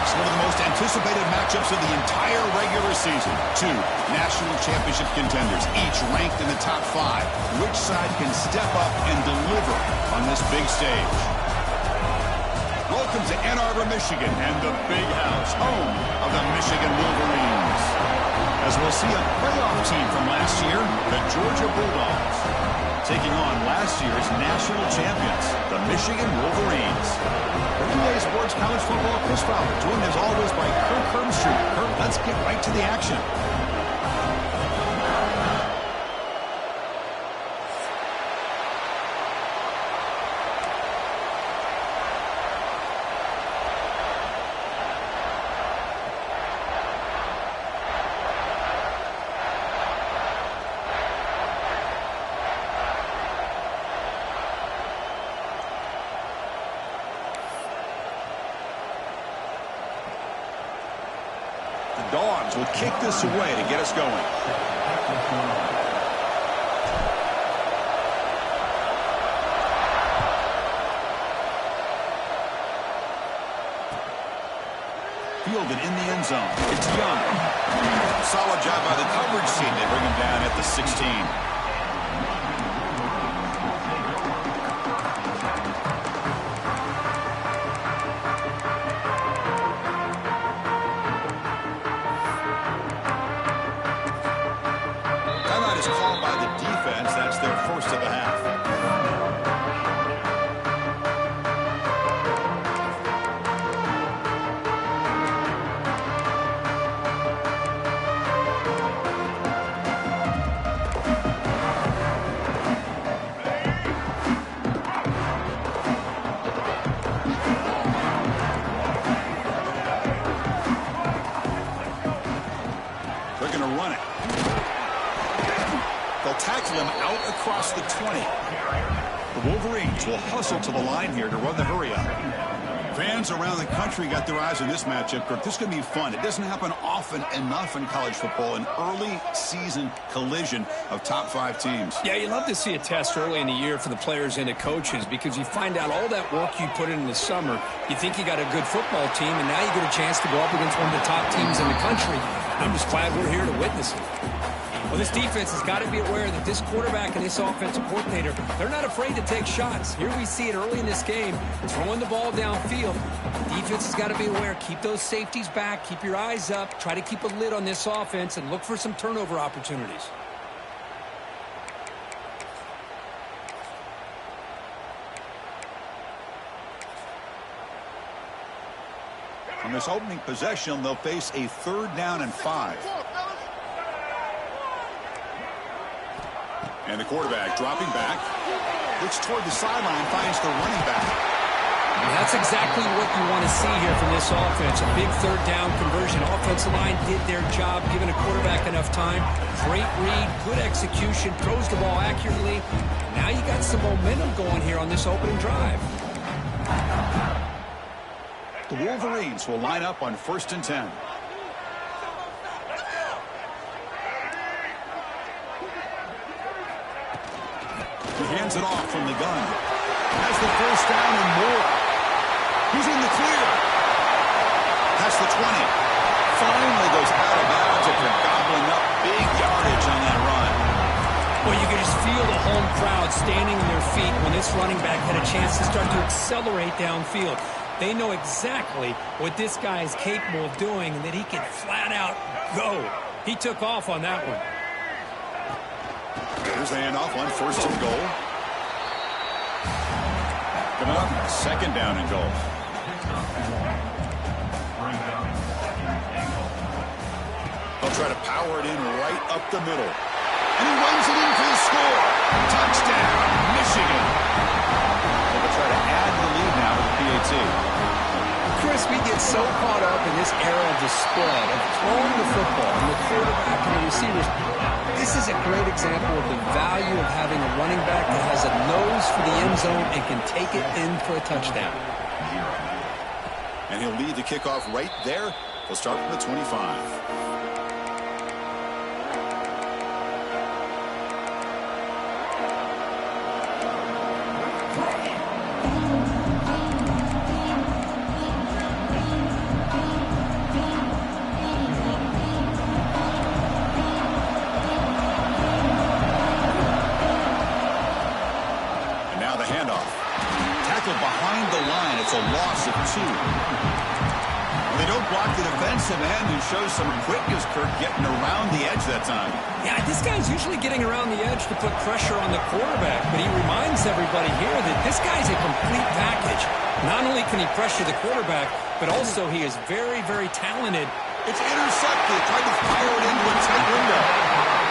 next, one of the most anticipated matchups of the entire regular season. Two national championship contenders, each ranked in the top 5. Which side can step up and deliver on this big stage? Welcome to Ann Arbor, Michigan, and the Big House, home of the Michigan Wolverines. As we'll see a playoff team from last year, the Georgia Bulldogs, taking on last year's national champions, the Michigan Wolverines. For today's Sports College Football, Chris Fowler, joined as always by Kirk Herbstreit. Kirk, let's get right to the action. Dogs will kick this away to get us going. Fielded in the end zone. It's Young. Solid job by the coverage team. They bring him down at the 16. Called by the defense. That's their first of the half. They're going to run it. They'll tackle him out across the 20. The Wolverines will hustle to the line here to run the hurry up. Fans around the country got their eyes on this matchup, Kirk. This is going to be fun. It doesn't happen often enough in college football, an early season collision of top 5 teams. Yeah, you love to see a test early in the year for the players and the coaches because you find out all that work you put in the summer. You think you got a good football team, and now you get a chance to go up against one of the top teams in the country. I'm just glad we're here to witness it. Well, this defense has got to be aware that this quarterback and this offensive coordinator, they're not afraid to take shots. Here we see it early in this game, throwing the ball downfield. Defense has got to be aware. Keep those safeties back. Keep your eyes up. Try to keep a lid on this offense and look for some turnover opportunities. On this opening possession, they'll face a 3rd down and 5. And the quarterback dropping back, looks toward the sideline, finds the running back. And that's exactly what you want to see here from this offense. A big 3rd down conversion. Offensive line did their job, giving a quarterback enough time. Great read, good execution, throws the ball accurately. Now you got some momentum going here on this opening drive. The Wolverines will line up on 1st and 10. He hands it off from the gun. Has the 1st down and more. He's in the clear. That's the 20. Finally goes out of bounds after gobbling up big yardage on that run. Well, you can just feel the home crowd standing on their feet when this running back had a chance to start to accelerate downfield. They know exactly what this guy is capable of doing and that he can flat out go. He took off on that one. Here's the handoff on 1st and goal. Coming up, 2nd down and goal. They'll try to power it in right up the middle. And he runs it in for the score. Touchdown, Michigan. They'll try to add the lead now with the PAT. Chris, we get so caught up in this era of the spread, of throwing the football, and the quarterback and the receivers. This is a great example of the value of having a running back that has a nose for the end zone and can take it in for a touchdown. And he'll lead the kickoff right there. We'll start from the 25. defensive end who shows some quickness, Kirk, getting around the edge that time. Yeah, this guy's usually getting around the edge to put pressure on the quarterback, but he reminds everybody here that this guy's a complete package. Not only can he pressure the quarterback, but also he is very, very talented. It's intercepted, trying to fire it into a tight window.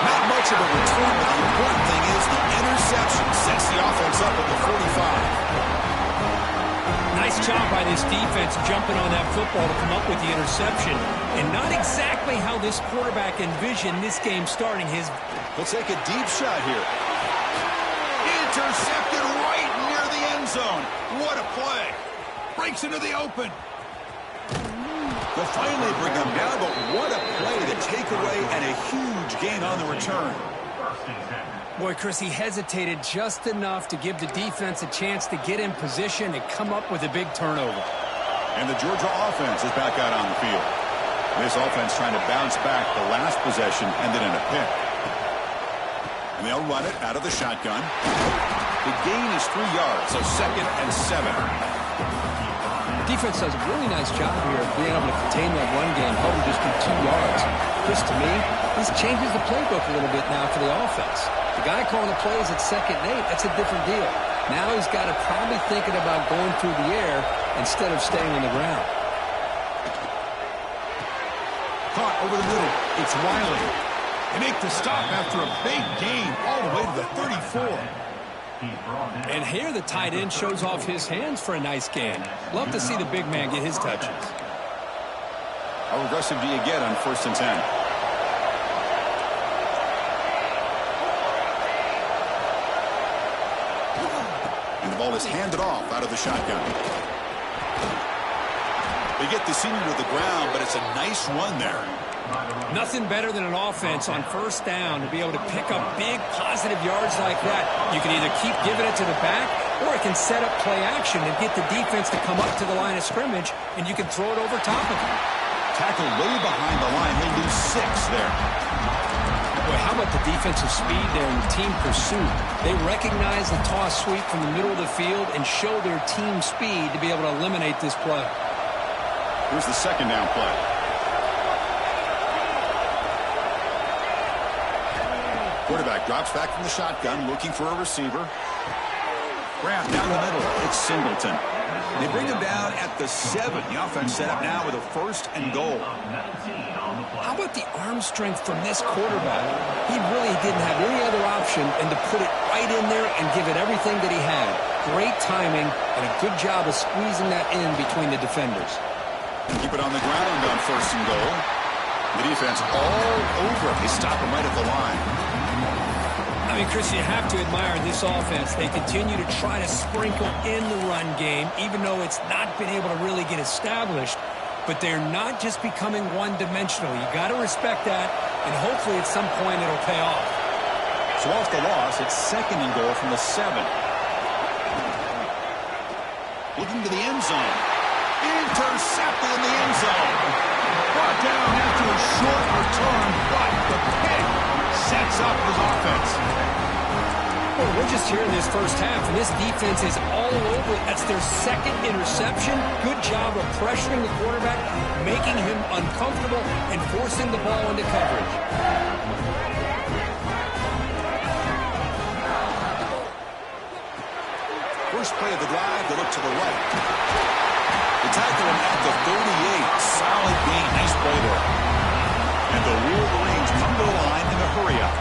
Not much of a return, but the important thing is the interception sets the offense up at the 45. Nice job by this defense jumping on that football to come up with the interception. And not exactly how this quarterback envisioned this game starting. He'll take a deep shot here. Intercepted right near the end zone. What a play. Breaks into the open. They'll finally bring him down, but what a play, the takeaway, and a huge gain on the return. Boy, Chris, he hesitated just enough to give the defense a chance to get in position and come up with a big turnover. And the Georgia offense is back out on the field. This offense trying to bounce back. The last possession ended in a pick. And they'll run it out of the shotgun. The gain is 3 yards, so 2nd and 7. The defense does a really nice job here of being able to contain that run game, hold just to 2 yards. Chris, to me, this changes the playbook a little bit now for the offense. The guy calling the plays at 2nd and 8, that's a different deal. Now he's got to probably thinking about going through the air instead of staying on the ground. Caught over the middle. It's Riley. They make the stop after a big gain all the way to the 34. And here the tight end shows off his hands for a nice gain. Love to see the big man get his touches. How aggressive do you get on 1st and 10? And the ball is handed off out of the shotgun. They get the senior to the ground, but it's a nice run there. Nothing better than an offense on 1st down to be able to pick up big positive yards like that. You can either keep giving it to the back, or it can set up play action and get the defense to come up to the line of scrimmage, and you can throw it over top of them. Tackled way behind the line. He'll lose 6 there. Boy, how about the defensive speed there and the team pursuit? They recognize the toss sweep from the middle of the field and show their team speed to be able to eliminate this play. Here's the 2nd down play. Quarterback drops back from the shotgun, looking for a receiver. Grab down the middle. It's Singleton. They bring him down at the 7. The offense set up now with a 1st and goal. How about the arm strength from this quarterback? He really didn't have any other option than to put it right in there and give it everything that he had. Great timing and a good job of squeezing that in between the defenders. Keep it on the ground on 1st and goal. The defense all over him. They stop him right at the line. I mean, Chris, you have to admire this offense. They continue to try to sprinkle in the run game, even though it's not been able to really get established. But they're not just becoming one-dimensional. You got to respect that, and hopefully at some point it'll pay off. So off the loss, it's 2nd and goal from the 7. Looking to the end zone. Intercepted in the end zone. Brought down after a short return, but the pick sets up his offense. Well, we're just here in this 1st half, and this defense is all over. That's their 2nd interception. Good job of pressuring the quarterback, making him uncomfortable, and forcing the ball into coverage. First play of the drive, they look to the right. They tackle him at the 38. Solid gain. Nice play there. And the Wolverines come to the line in a hurry-up.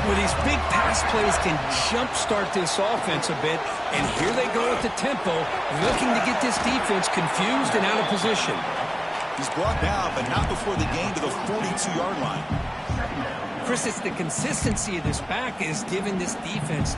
Well, these big pass plays can jumpstart this offense a bit, and here they go at the tempo, looking to get this defense confused and out of position. He's brought down, but not before the gain to the 42-yard line. Chris, it's the consistency of this back is giving this defense